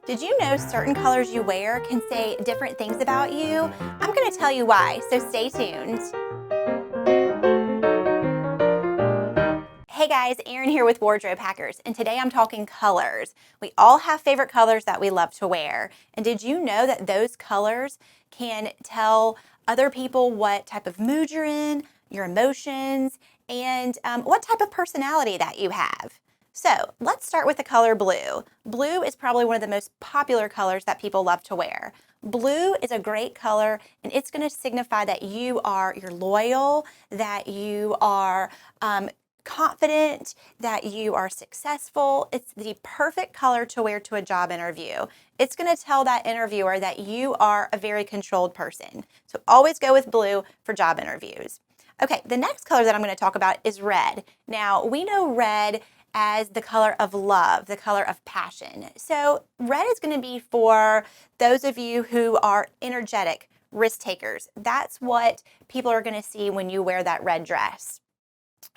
Did you know certain colors you wear can say different things about you? I'm going to tell you why, so stay tuned. Hey guys, Erin here with Wardrobe Hackers, and today I'm talking colors. We all have favorite colors that we love to wear. And did you know that those colors can tell other people what type of mood you're in, your emotions, and what type of personality that you have? So let's start with the color blue. Blue is probably one of the most popular colors that people love to wear. Blue is a great color, and it's going to signify that you're loyal, that you are confident, that you are successful. It's the perfect color to wear to a job interview. It's going to tell that interviewer that you are a very controlled person. So always go with blue for job interviews. Okay, the next color that I'm going to talk about is red. Now, we know red as the color of love, the color of passion. So red is going to be for those of you who are energetic, risk takers. That's what people are going to see when you wear that red dress.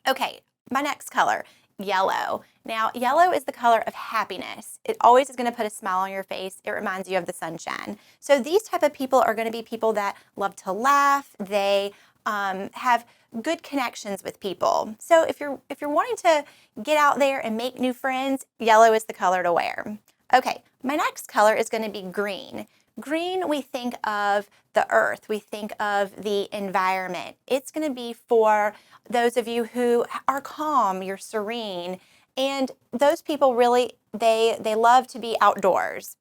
Okay, my next color, yellow. Now, yellow is the color of happiness. It always is going to put a smile on your face. It reminds you of the sunshine. So these type of people are going to be people that love to laugh. They have good connections with people. So if you're wanting to get out there and make new friends, yellow is the color to wear. Okay, my next color is going to be green. Green, we think of the earth, we think of the environment. It's going to be for those of you who are calm, you're serene, and those people really, they love to be outdoors.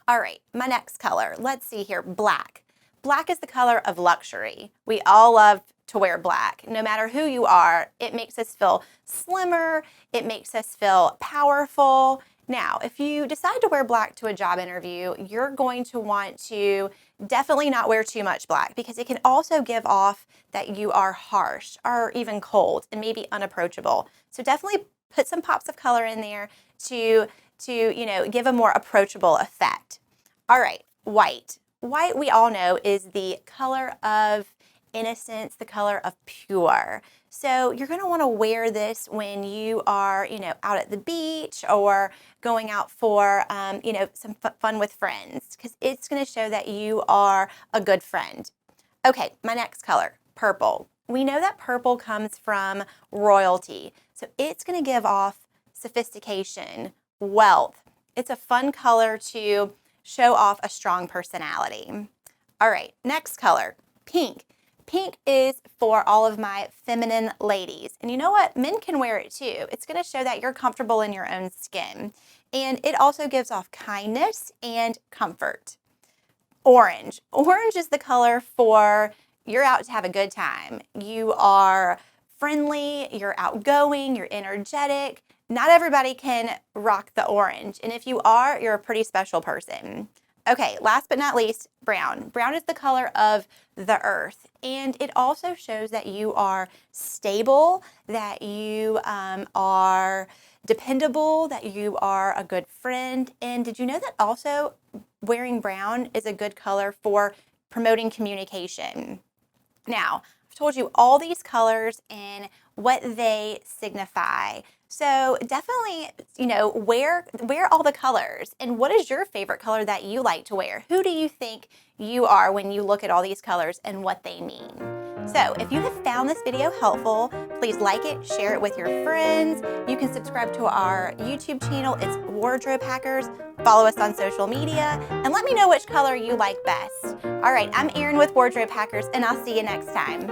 All right, my next color, let's see here, black. Black is the color of luxury. We all love to wear black. No matter who you are, it makes us feel slimmer, it makes us feel powerful. Now, if you decide to wear black to a job interview, you're going to want to definitely not wear too much black because it can also give off that you are harsh or even cold and maybe unapproachable. So definitely put some pops of color in there to give a more approachable effect. All right, white. White, we all know, is the color of innocence, the color of pure. So you're going to want to wear this when you are, out at the beach or going out for, some fun with friends, because it's going to show that you are a good friend. Okay, my next color, purple. We know that purple comes from royalty. So it's going to give off sophistication, wealth. It's a fun color to show off a strong personality. All right, next color, pink. Pink is for all of my feminine ladies. And you know what? Men can wear it too. It's going to show that you're comfortable in your own skin. And it also gives off kindness and comfort. Orange. Orange is the color for you're out to have a good time. You are friendly, you're outgoing, you're energetic. Not everybody can rock the orange. And if you are, you're a pretty special person. Okay, last but not least, brown. Brown is the color of the earth, and it also shows that you are stable, that you are dependable, that you are a good friend. And did you know that also wearing brown is a good color for promoting communication? Now, I've told you all these colors and what they signify. So definitely, wear all the colors. And what is your favorite color that you like to wear? Who do you think you are when you look at all these colors and what they mean? So if you have found this video helpful, please like it, share it with your friends. You can subscribe to our YouTube channel. It's Wardrobe Hackers. Follow us on social media and let me know which color you like best. All right, I'm Erin with Wardrobe Hackers, and I'll see you next time.